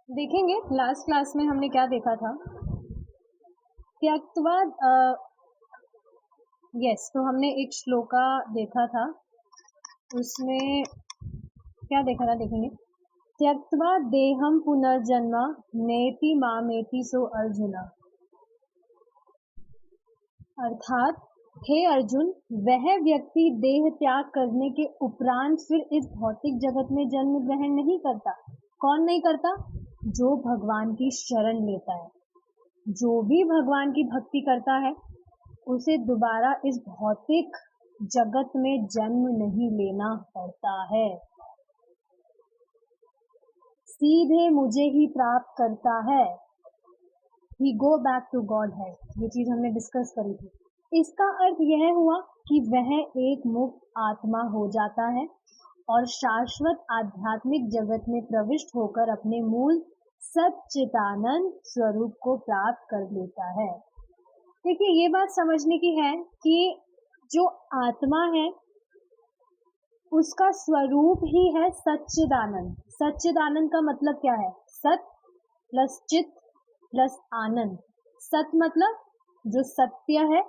देखेंगे last class में हमने क्या देखा था। त्यक्त्वा यस, तो हमने एक श्लोका देखा था, उसमें क्या देखा था देखेंगे। त्यक्त्वा देहम पुनर्जन्म नेति मामेति सो अर्जुना, अर्थात हे अर्जुन, वह व्यक्ति देह त्याग करने के उपरांत फिर इस भौतिक जगत में जन्म ग्रहण नहीं करता। कौन नहीं करता? जो भगवान की शरण लेता है, जो भी भगवान की भक्ति करता है, उसे दोबारा इस भौतिक जगत में जन्म नहीं लेना पड़ता है, सीधे मुझे ही प्राप्त करता है। He go back to Godhead, ये चीज हमने डिस्कस करी थी। इसका अर्थ यह हुआ कि वह एक मुक्त आत्मा हो जाता है और शाश्वत आध्यात्मिक जगत में प्रविष्ट होकर अपने मूल सच्चिदानंद स्वरूप को प्राप्त कर लेता है। देखिए, ये बात समझने की है कि जो आत्मा है उसका स्वरूप ही है सच्चिदानंद। सच्चिदानंद का मतलब क्या है? सत प्लस चित प्लस आनंद। सत मतलब जो सत्य है,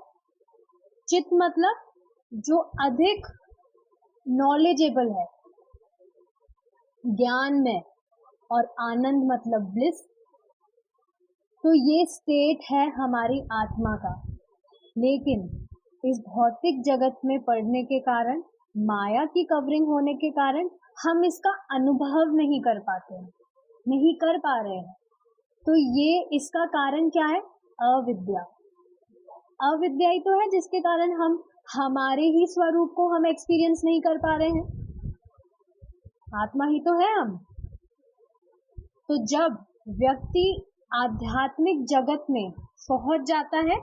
चित मतलब जो अधिक नॉलेजेबल है, ज्ञान में, और आनंद मतलब ब्लिस। तो ये स्टेट है हमारी आत्मा का। लेकिन इस भौतिक जगत में पड़ने के कारण, माया की कवरिंग होने के कारण हम इसका अनुभव नहीं कर पाते हैं, नहीं कर पा रहे हैं। तो ये इसका कारण क्या है? अविद्या। अविद्या ही तो है जिसके कारण हम हमारे ही स्वरूप को हम एक्सपीरियंस नहीं कर पा रहे हैं। आत्मा ही तो है हम। तो जब व्यक्ति आध्यात्मिक जगत में पहुंच जाता है,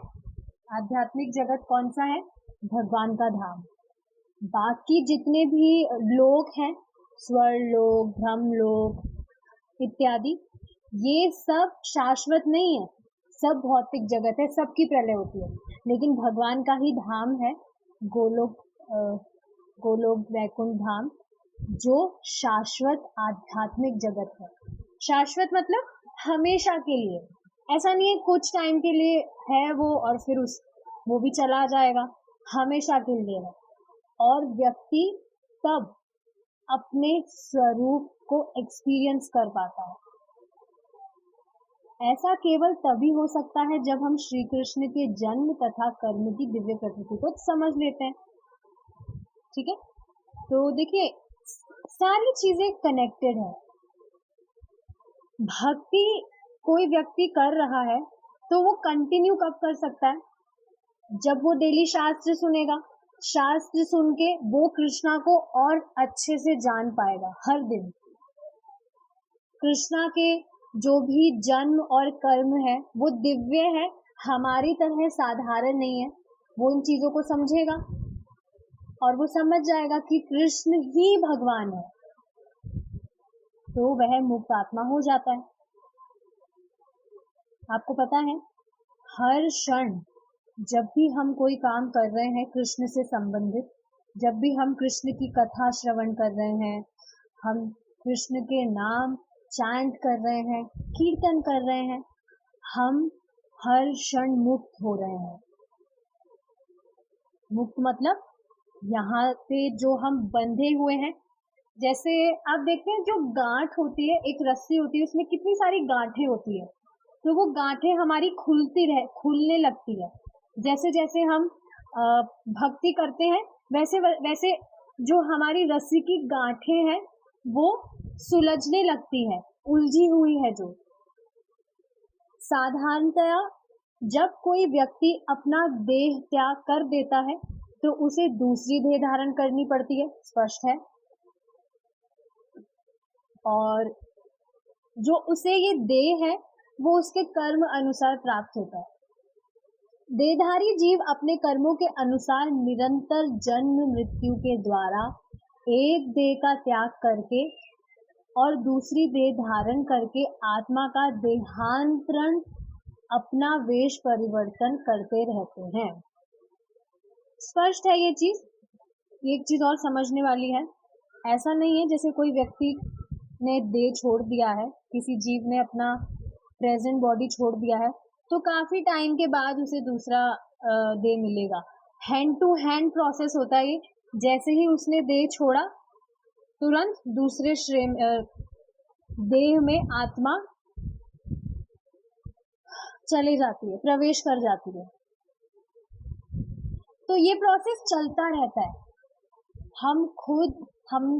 आध्यात्मिक जगत कौन सा है? भगवान का धाम। बाकी जितने भी लोक हैं, स्वर्लोक, ब्रह्मलोक इत्यादि, ये सब शाश्वत नहीं है, सब भौतिक जगत है, सबकी प्रलय होती है। लेकिन भगवान का ही धाम है गोलोक, गोलोक वैकुंठ धाम, जो शाश्वत आध्यात्मिक जगत है। शाश्वत मतलब हमेशा के लिए। ऐसा नहीं है कुछ टाइम के लिए है वो और फिर वो भी चला जाएगा, हमेशा के लिए है। और व्यक्ति तब अपने स्वरूप को एक्सपीरियंस कर पाता है। ऐसा केवल तभी हो सकता है जब हम श्री कृष्ण के जन्म तथा कर्म की दिव्य प्रकृति को समझ लेते हैं। ठीक है, तो देखिए सारी चीजें कनेक्टेड है। भक्ति कोई व्यक्ति कर रहा है तो वो कंटिन्यू कब कर सकता है? जब वो डेली शास्त्र सुनेगा। शास्त्र सुन के वो कृष्णा को और अच्छे से जान पाएगा। हर दिन कृष्णा के जो भी जन्म और कर्म है वो दिव्य है, हमारी तरह साधारण नहीं है। वो इन चीजों को समझेगा और वो समझ जाएगा कि कृष्ण ही भगवान है, तो वह मुक्त आत्मा हो जाता है। आपको पता है, हर क्षण जब भी हम कोई काम कर रहे हैं कृष्ण से संबंधित, जब भी हम कृष्ण की कथा श्रवण कर रहे हैं, हम कृष्ण के नाम चैंट कर रहे हैं, कीर्तन कर रहे हैं, हम हर क्षण मुक्त हो रहे हैं। मुक्त मतलब यहाँ पे जो हम बंधे हुए हैं, जैसे आप देखते हैं जो गांठ होती है, एक रस्सी होती है, उसमें कितनी सारी गांठें होती है, तो वो गांठें हमारी खुलने लगती है। जैसे जैसे हम भक्ति करते हैं वैसे वैसे जो हमारी रस्सी की गांठें हैं वो सुलझने लगती है, उलझी हुई है जो। साधारणतया जब कोई व्यक्ति अपना देह त्याग कर देता है तो उसे दूसरी देह धारण करनी पड़ती है, स्पष्ट है। और जो उसे ये देह है वो उसके कर्म अनुसार प्राप्त होता है। देहधारी जीव अपने कर्मों के अनुसार निरंतर जन्म मृत्यु के द्वारा एक देह का त्याग करके और दूसरी देह धारण करके आत्मा का देहांतरण, अपना वेश परिवर्तन करते रहते हैं। स्पष्ट है ये चीज। एक चीज और समझने वाली है, ऐसा नहीं है जैसे कोई व्यक्ति ने देह छोड़ दिया है, किसी जीव ने अपना प्रेजेंट बॉडी छोड़ दिया है, तो काफी टाइम के बाद उसे दूसरा देह मिलेगा। हैंड टू हैंड प्रोसेस होता है ये। जैसे ही उसने देह छोड़ा, तुरंत दूसरे देह में आत्मा चले जाती है, प्रवेश कर जाती है। तो ये प्रोसेस चलता रहता है। हम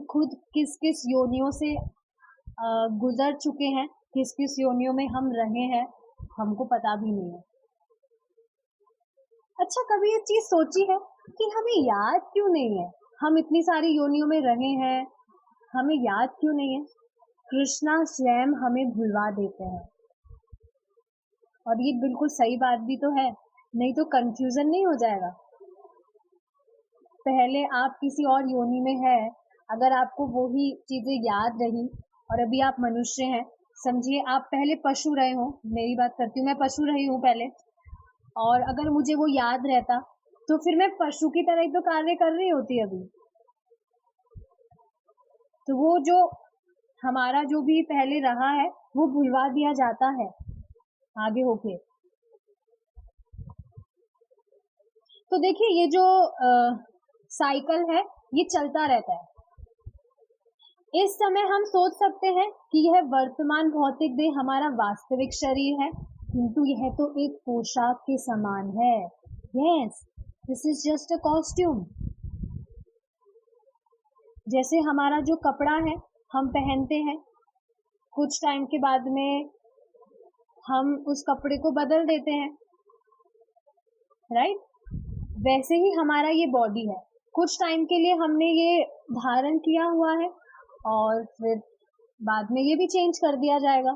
खुद किस किस योनियों से गुजर चुके हैं, किस किस योनियों में हम रहे हैं, हमको पता भी नहीं है। अच्छा, कभी ये चीज सोची है कि हमें याद क्यों नहीं है? हम इतनी सारी योनियों में रहे हैं, हमें याद क्यों नहीं है? कृष्णा स्वयं हमें भुलवा देते हैं। और ये बिल्कुल सही बात भी तो है, नहीं तो कंफ्यूजन नहीं हो जाएगा। पहले आप किसी और योनि में है, अगर आपको वही चीजें याद रही और अभी आप मनुष्य हैं, समझिए आप पहले पशु रहे हो, मेरी बात करती हूँ, मैं पशु रही हूँ पहले, और अगर मुझे वो याद रहता तो फिर मैं पशु की तरह ही तो कार्य कर रही होती अभी। तो वो जो हमारा जो भी पहले रहा है वो भुलवा दिया जाता है आगे होके। तो देखिए, ये जो साइकिल है ये चलता रहता है। इस समय हम सोच सकते हैं कि यह वर्तमान भौतिक देह हमारा वास्तविक शरीर है, किंतु यह तो एक पोशाक के समान है। Yes, this is just a costume. जैसे हमारा जो कपड़ा है हम पहनते हैं, कुछ टाइम के बाद में हम उस कपड़े को बदल देते हैं, राइट? वैसे ही हमारा ये बॉडी है, कुछ टाइम के लिए हमने ये धारण किया हुआ है और फिर बाद में ये भी चेंज कर दिया जाएगा।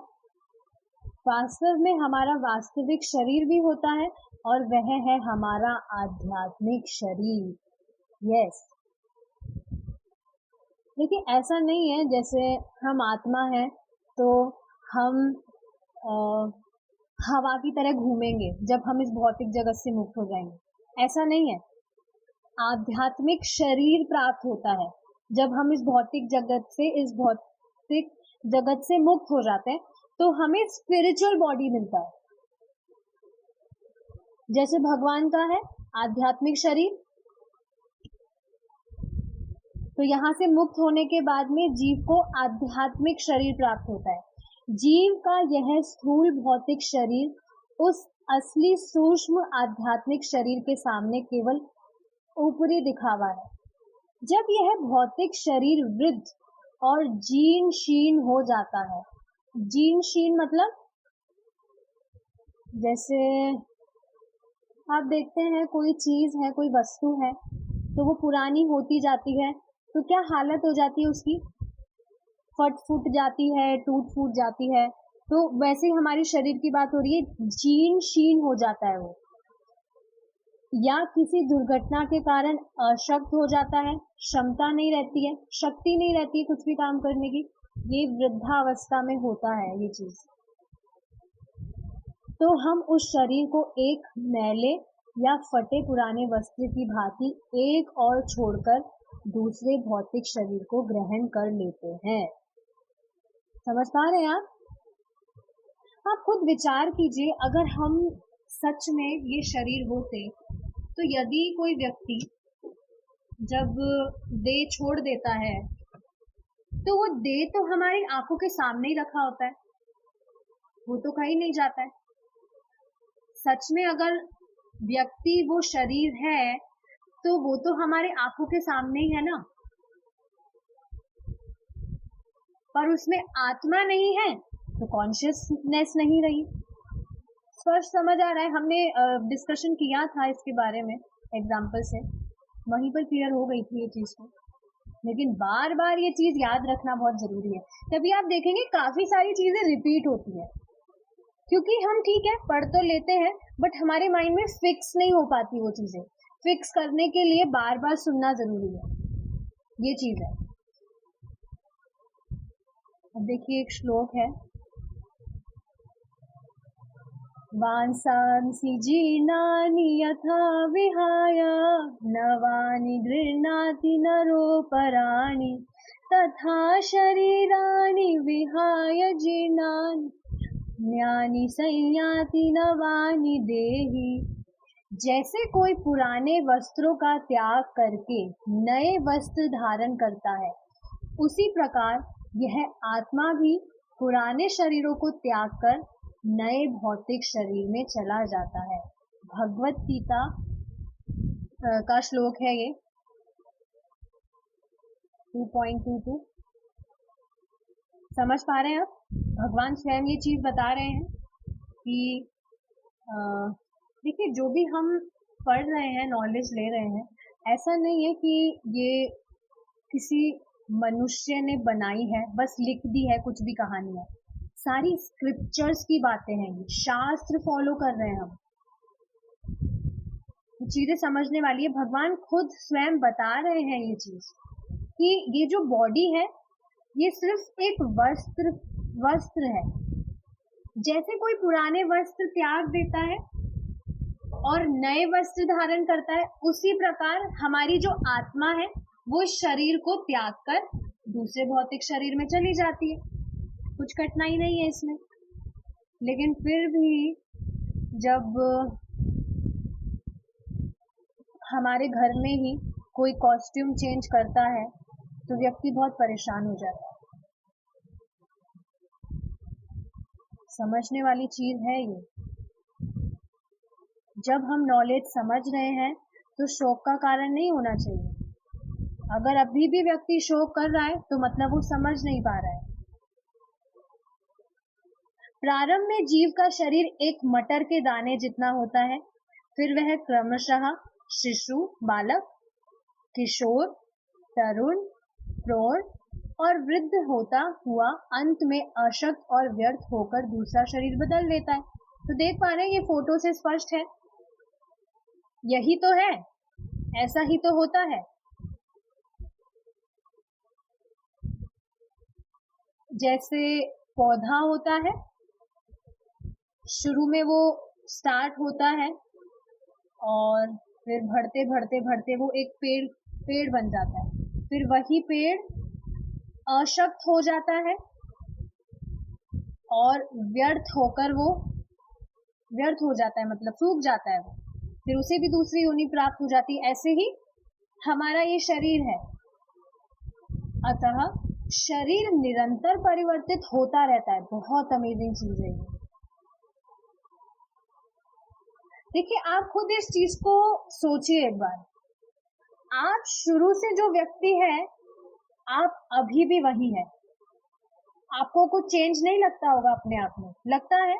वास्तव में हमारा वास्तविक शरीर भी होता है और वह है हमारा आध्यात्मिक शरीर। यस, देखिए ऐसा नहीं है जैसे हम आत्मा है तो हम हवा की तरह घूमेंगे जब हम इस भौतिक जगत से मुक्त हो जाएंगे, ऐसा नहीं है। आध्यात्मिक शरीर प्राप्त होता है जब हम इस भौतिक जगत से मुक्त हो जाते हैं, तो हमें स्पिरिचुअल बॉडी मिलता है। जैसे भगवान का है आध्यात्मिक शरीर, तो यहाँ से मुक्त होने के बाद में जीव को आध्यात्मिक शरीर प्राप्त होता है। जीव का यह स्थूल भौतिक शरीर उस असली सूक्ष्म आध्यात्मिक शरीर के सामने केवल ऊपरी दिखावा है। जब यह भौतिक शरीर वृद्ध और जीर्ण शीर्ण हो जाता है, जीर्ण शीर्ण मतलब जैसे आप देखते हैं कोई चीज है, कोई वस्तु है, तो वो पुरानी होती जाती है तो क्या हालत हो जाती है उसकी? फट फूट जाती है, टूट फूट जाती है। तो वैसे ही हमारी शरीर की बात हो रही है, जीर्ण शीर्ण हो जाता है वो, या किसी दुर्घटना के कारण अशक्त हो जाता है, क्षमता नहीं रहती है, शक्ति नहीं रहती है कुछ भी काम करने की। ये वृद्धावस्था में होता है ये चीज। तो हम उस शरीर को एक मैले या फटे पुराने वस्त्र की भांति एक और छोड़कर दूसरे भौतिक शरीर को ग्रहण कर लेते हैं। समझ पा रहे हैं आप? आप खुद विचार कीजिए, अगर हम सच में ये शरीर होते तो यदि कोई व्यक्ति जब देह छोड़ देता है तो वो देह तो हमारी आंखों के सामने ही रखा होता है, वो तो कहीं नहीं जाता है। सच में अगर व्यक्ति वो शरीर है तो वो तो हमारे आंखों के सामने ही है ना, पर उसमें आत्मा नहीं है तो कॉन्शियसनेस नहीं रही। स्पष्ट समझ आ रहा है? हमने डिस्कशन किया था इसके बारे में एग्जाम्पल से, वहीं पर क्लियर हो गई थी ये चीज को, लेकिन बार बार ये चीज याद रखना बहुत जरूरी है। तभी आप देखेंगे काफी सारी चीजें रिपीट होती है, क्योंकि हम ठीक है पढ़ तो लेते हैं बट हमारे माइंड में फिक्स नहीं हो पाती वो चीजें। फिक्स करने के लिए बार बार सुनना जरूरी है, ये चीज है। अब देखिए एक श्लोक है, वांसांसि जीर्णानि यथा विहाय नवानि गृह्णाति नरोपराणि तथा शरीराणि विहाय जीर्णानि ज्ञानी संयाति नवानि देहि। जैसे कोई पुराने वस्त्रों का त्याग करके नए वस्त्र धारण करता है, उसी प्रकार यह आत्मा भी पुराने शरीरों को त्याग कर नए भौतिक शरीर में चला जाता है। भगवत गीता का श्लोक है ये 2.22। समझ पा रहे हैं आप? भगवान स्वयं ये चीज बता रहे हैं कि देखिए, जो भी हम पढ़ रहे हैं, नॉलेज ले रहे हैं, ऐसा नहीं है कि ये किसी मनुष्य ने बनाई है, बस लिख दी है कुछ भी कहानी है। सारी स्क्रिप्चर्स की बातें हैं, ये शास्त्र फॉलो कर रहे हैं हम। चीजें समझने वाली है। भगवान खुद स्वयं बता रहे हैं ये चीज कि ये जो बॉडी है, ये सिर्फ एक वस्त्र है। जैसे कोई पुराने वस्त्र त्याग देता है और नए वस्त्र धारण करता है, उसी प्रकार हमारी जो आत्मा है वो शरीर को त्याग कर दूसरे भौतिक शरीर में चली जाती है। कुछ कठिनाई नहीं है इसमें। लेकिन फिर भी जब हमारे घर में ही कोई कॉस्ट्यूम चेंज करता है तो व्यक्ति बहुत परेशान हो जाता है। समझने वाली चीज है ये। जब हम नॉलेज समझ रहे हैं तो शोक का कारण नहीं होना चाहिए। अगर अभी भी व्यक्ति शोक कर रहा है तो मतलब वो समझ नहीं पा रहा है। प्रारंभ में जीव का शरीर एक मटर के दाने जितना होता है, फिर वह क्रमशः शिशु, बालक, किशोर, तरुण, प्रौढ़ और वृद्ध होता हुआ अंत में अशक्त और व्यर्थ होकर दूसरा शरीर बदल लेता है। तो देख पा रहे हैं, ये फोटो से स्पष्ट है। यही तो है, ऐसा ही तो होता है। जैसे पौधा होता है, शुरू में वो स्टार्ट होता है और फिर बढ़ते बढ़ते बढ़ते वो एक पेड़ बन जाता है। फिर वही पेड़ अशक्त हो जाता है और व्यर्थ हो जाता है, मतलब सूख जाता है वो। फिर उसे भी दूसरी योनि प्राप्त हो जाती है। ऐसे ही हमारा ये शरीर है। अतः शरीर निरंतर परिवर्तित होता रहता है। बहुत अमेजिंग चीज है ये। देखिए, आप खुद इस चीज को सोचिए एक बार। आप शुरू से जो व्यक्ति है, आप अभी भी वही है। आपको कुछ चेंज नहीं लगता होगा अपने आप में? लगता है?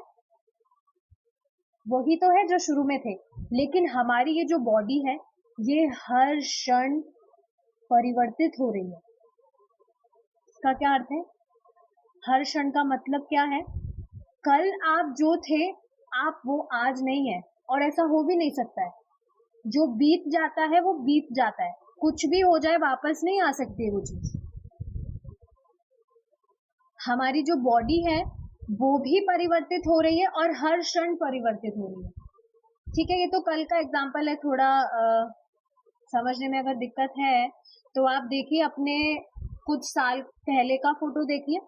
वही तो है जो शुरू में थे। लेकिन हमारी ये जो बॉडी है, ये हर क्षण परिवर्तित हो रही है। इसका क्या अर्थ है? हर क्षण का मतलब क्या है? कल आप जो थे, आप वो आज नहीं है, और ऐसा हो भी नहीं सकता है। जो बीत जाता है वो बीत जाता है। कुछ भी हो जाए, वापस नहीं आ सकती है वो चीज। हमारी जो बॉडी है वो भी परिवर्तित हो रही है और हर क्षण परिवर्तित हो रही है। ठीक है, ये तो कल का एग्जाम्पल है। थोड़ा समझने में अगर दिक्कत है तो आप देखिए, अपने कुछ साल पहले का फोटो देखिए,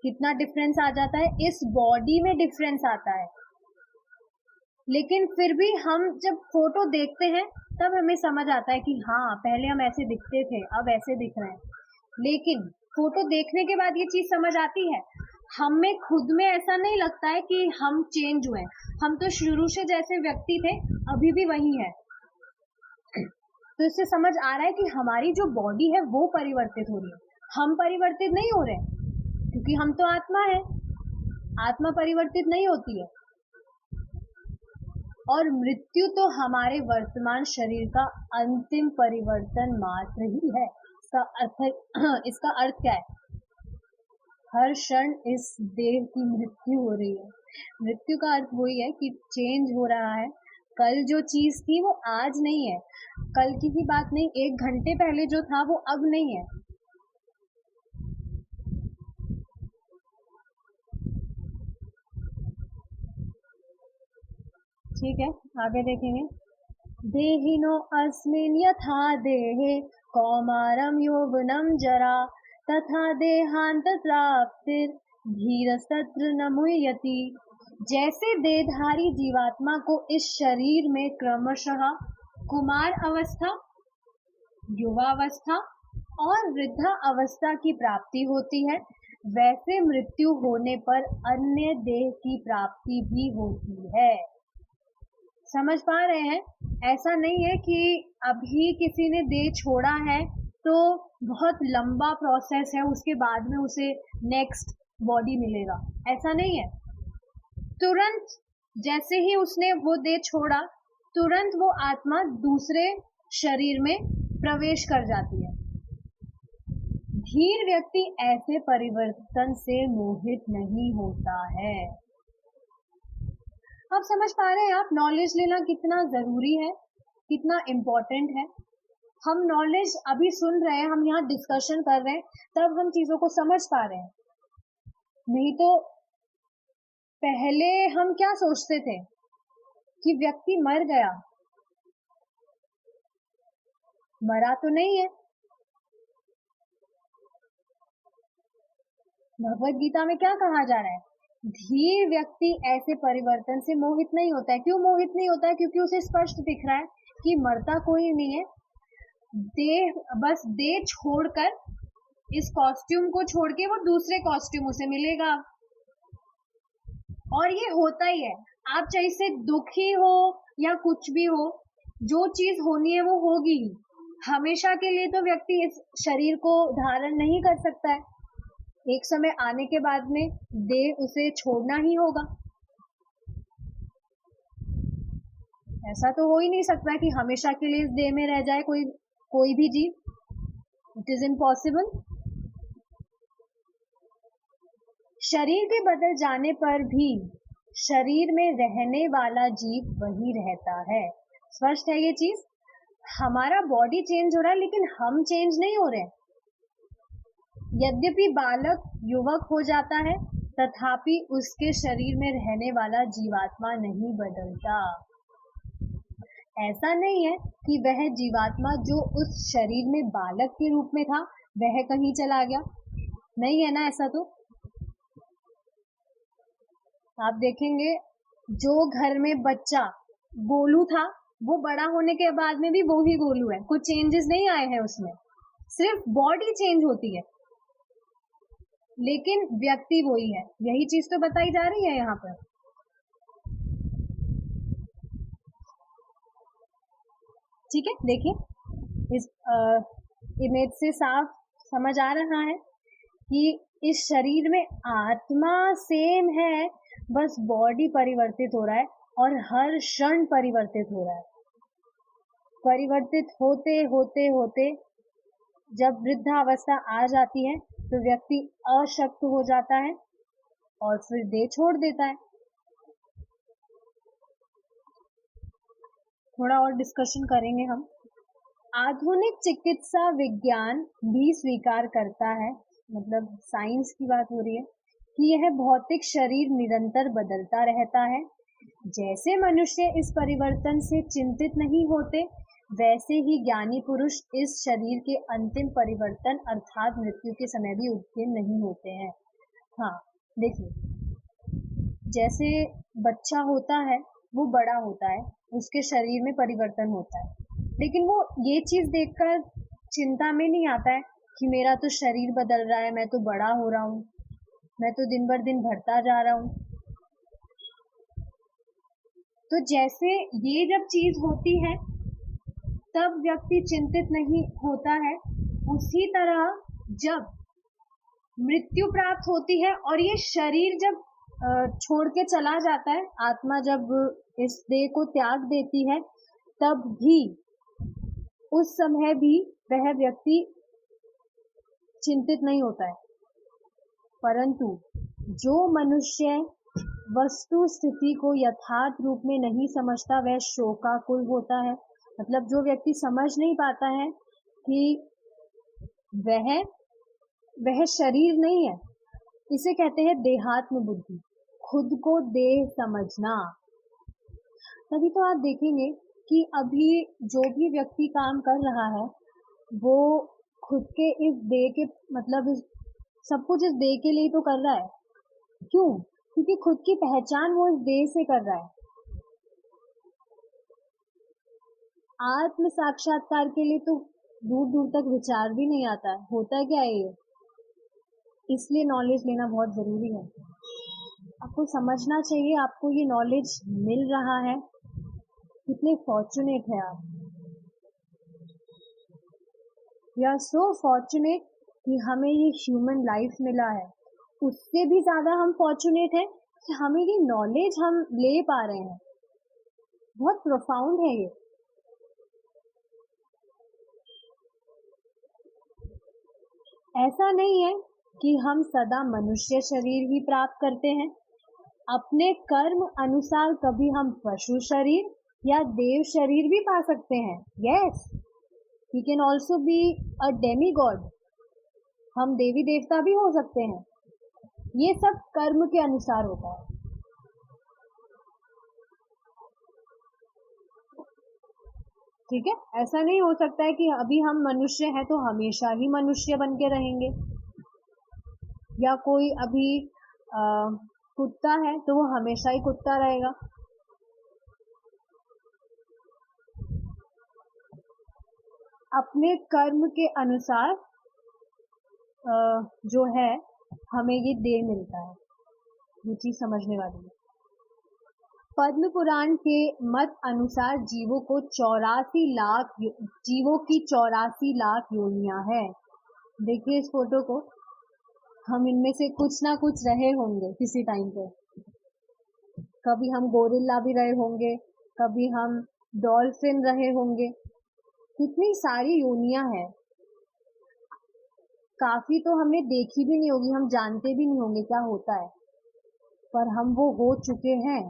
कितना डिफरेंस आ जाता है। इस बॉडी में डिफरेंस आता है। लेकिन फिर भी हम जब फोटो देखते हैं तब हमें समझ आता है कि हाँ, पहले हम ऐसे दिखते थे, अब ऐसे दिख रहे हैं। लेकिन फोटो देखने के बाद ये चीज समझ आती है। हमें खुद में ऐसा नहीं लगता है कि हम चेंज हुए। हम तो शुरू से जैसे व्यक्ति थे, अभी भी वही है। तो इससे समझ आ रहा है कि हमारी जो बॉडी है वो परिवर्तित हो रही है। हम परिवर्तित नहीं हो रहे, क्योंकि हम तो आत्मा है। आत्मा परिवर्तित नहीं होती है। और मृत्यु तो हमारे वर्तमान शरीर का अंतिम परिवर्तन मात्र ही है। इसका अर्थ क्या है? हर क्षण इस देह की मृत्यु हो रही है। मृत्यु का अर्थ वही है कि चेंज हो रहा है। कल जो चीज थी वो आज नहीं है। कल की ही बात नहीं, 1 घंटे पहले जो था वो अब नहीं है। ठीक है, आगे देखेंगे। देहिनो अस्मिन् यथा देहे कौमारम यौवनम जरा तथा देहांत प्राप्तिर धीरस्तत्र न मुह्यति। जैसे देहधारी जीवात्मा को इस शरीर में क्रमशः कुमार अवस्था, युवावस्था और वृद्धा अवस्था की प्राप्ति होती है, वैसे मृत्यु होने पर अन्य देह की प्राप्ति भी होती है। समझ पा रहे हैं? ऐसा नहीं है कि अभी किसी ने देह छोड़ा है तो बहुत लंबा प्रोसेस है, उसके बाद में उसे नेक्स्ट बॉडी मिलेगा, ऐसा नहीं है। तुरंत जैसे ही उसने वो देह छोड़ा, तुरंत वो आत्मा दूसरे शरीर में प्रवेश कर जाती है। धीर व्यक्ति ऐसे परिवर्तन से मोहित नहीं होता है। आप समझ पा रहे हैं आप नॉलेज लेना कितना जरूरी है, कितना इम्पोर्टेंट है। हम नॉलेज अभी सुन रहे हैं, हम यहाँ डिस्कशन कर रहे हैं, तब हम चीजों को समझ पा रहे हैं। नहीं तो पहले हम क्या सोचते थे कि व्यक्ति मर गया, मरा तो नहीं है। भगवत गीता में क्या कहा जा रहा है? धीर व्यक्ति ऐसे परिवर्तन से मोहित नहीं होता है। क्यों मोहित नहीं होता है? क्योंकि उसे स्पष्ट दिख रहा है कि मरता कोई नहीं है। बस देह छोड़कर, इस कॉस्ट्यूम को छोड़ के वो दूसरे कॉस्ट्यूम उसे मिलेगा, और ये होता ही है। आप चाहे इससे दुखी हो या कुछ भी हो, जो चीज होनी है वो होगी ही। हमेशा के लिए तो व्यक्ति इस शरीर को धारण नहीं कर सकता है, एक समय आने के बाद में देह उसे छोड़ना ही होगा। ऐसा तो हो ही नहीं सकता कि हमेशा के लिए इस देह में रह जाए कोई भी जीव। It is impossible. शरीर के बदल जाने पर भी शरीर में रहने वाला जीव वही रहता है। स्पष्ट है ये चीज? हमारा बॉडी चेंज हो रहा है लेकिन हम चेंज नहीं हो रहे। यद्यपि बालक युवक हो जाता है, तथापि उसके शरीर में रहने वाला जीवात्मा नहीं बदलता। ऐसा नहीं है कि वह जीवात्मा जो उस शरीर में बालक के रूप में था वह कहीं चला गया, नहीं है ना ऐसा। तो आप देखेंगे जो घर में बच्चा गोलू था, वो बड़ा होने के बाद में भी वो ही गोलू है, कुछ चेंजेस नहीं आए हैं उसमें, सिर्फ बॉडी चेंज होती है, लेकिन व्यक्ति वही है। यही चीज तो बताई जा रही है यहाँ पर। ठीक है, देखिए इस इमेज से साफ समझ आ रहा है कि इस शरीर में आत्मा सेम है, बस बॉडी परिवर्तित हो रहा है और हर क्षण परिवर्तित हो रहा है। परिवर्तित होते होते होते जब वृद्धावस्था आ जाती है तो व्यक्ति अशक्त हो जाता है और फिर देह छोड़ देता है। थोड़ा और डिस्कशन करेंगे हम। आधुनिक चिकित्सा विज्ञान भी स्वीकार करता है, मतलब साइंस की बात हो रही है, कि यह भौतिक शरीर निरंतर बदलता रहता है। जैसे मनुष्य इस परिवर्तन से चिंतित नहीं होते, वैसे ही ज्ञानी पुरुष इस शरीर के अंतिम परिवर्तन अर्थात मृत्यु के समय भी उद्विग्न नहीं होते हैं। हाँ देखिए, जैसे बच्चा होता है वो बड़ा होता है, उसके शरीर में परिवर्तन होता है, लेकिन वो ये चीज देखकर चिंता में नहीं आता है कि मेरा तो शरीर बदल रहा है, मैं तो बड़ा हो रहा हूँ, मैं तो दिन भर दिन बढ़ता जा रहा हूँ। तो जैसे ये जब चीज होती है तब व्यक्ति चिंतित नहीं होता है, उसी तरह जब मृत्यु प्राप्त होती है और ये शरीर जब छोड़ के चला जाता है, आत्मा जब इस देह को त्याग देती है, तब भी उस समय भी वह व्यक्ति चिंतित नहीं होता है। परंतु जो मनुष्य वस्तु स्थिति को यथार्थ रूप में नहीं समझता वह शोकाकुल होता है। मतलब जो व्यक्ति समझ नहीं पाता है कि वह शरीर नहीं है, इसे कहते हैं देहात्म बुद्धि, खुद को देह समझना। तभी तो आप देखेंगे कि अभी जो भी व्यक्ति काम कर रहा है वो खुद के इस देह के मतलब इस सब कुछ इस देह के लिए तो कर रहा है। क्यों? क्योंकि खुद की पहचान वो इस देह से कर रहा है। आत्म साक्षात्कार के लिए तो दूर दूर तक विचार भी नहीं आता है। होता है क्या है ये? इसलिए नॉलेज लेना बहुत जरूरी है। आपको समझना चाहिए, आपको ये नॉलेज मिल रहा है, कितने फॉर्चुनेट है आप। वी आर सो फॉर्चुनेट कि हमें ये ह्यूमन लाइफ मिला है। उससे भी ज्यादा हम फॉर्चुनेट है कि हमें ये नॉलेज हम ले पा रहे हैं। बहुत प्रोफाउंड है ये। ऐसा नहीं है कि हम सदा मनुष्य शरीर ही प्राप्त करते हैं। अपने कर्म अनुसार कभी हम पशु शरीर या देव शरीर भी पा सकते हैं। Yes, we can also be a demi god. हम देवी देवता भी हो सकते हैं। ये सब कर्म के अनुसार होता है। ठीक है, ऐसा नहीं हो सकता है कि अभी हम मनुष्य हैं तो हमेशा ही मनुष्य बन के रहेंगे, या कोई अभी कुत्ता है तो वो हमेशा ही कुत्ता रहेगा। अपने कर्म के अनुसार जो है हमें ये देह मिलता है। ये चीज समझने वाली है। पद्म पुराण के मत अनुसार जीवों की 84 लाख योनियां है। देखिए इस फोटो को, हम इनमें से कुछ ना कुछ रहे होंगे किसी टाइम पे। कभी हम गोरिल्ला भी रहे होंगे, कभी हम डॉल्फिन रहे होंगे। कितनी सारी योनियां हैं। काफी तो हमें देखी भी नहीं होगी, हम जानते भी नहीं होंगे क्या होता है, पर हम वो हो चुके हैं।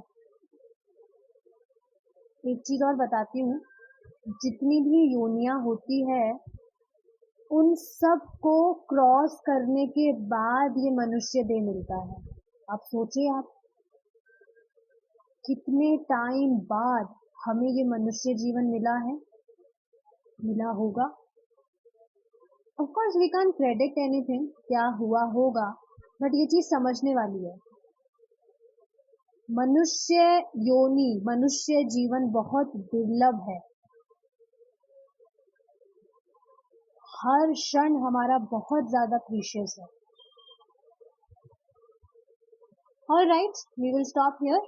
एक चीज और बताती हूँ, जितनी भी योनियां होती है उन सब को क्रॉस करने के बाद ये मनुष्य देह मिलता है। आप सोचिए, आप कितने टाइम बाद हमें ये मनुष्य जीवन मिला है, मिला होगा। Of course we can't predict anything, क्या हुआ होगा, बट ये चीज समझने वाली है। मनुष्य योनि, मनुष्य जीवन बहुत दुर्लभ है। हर क्षण हमारा बहुत ज्यादा प्रीशियस है। Alright, we will stop here.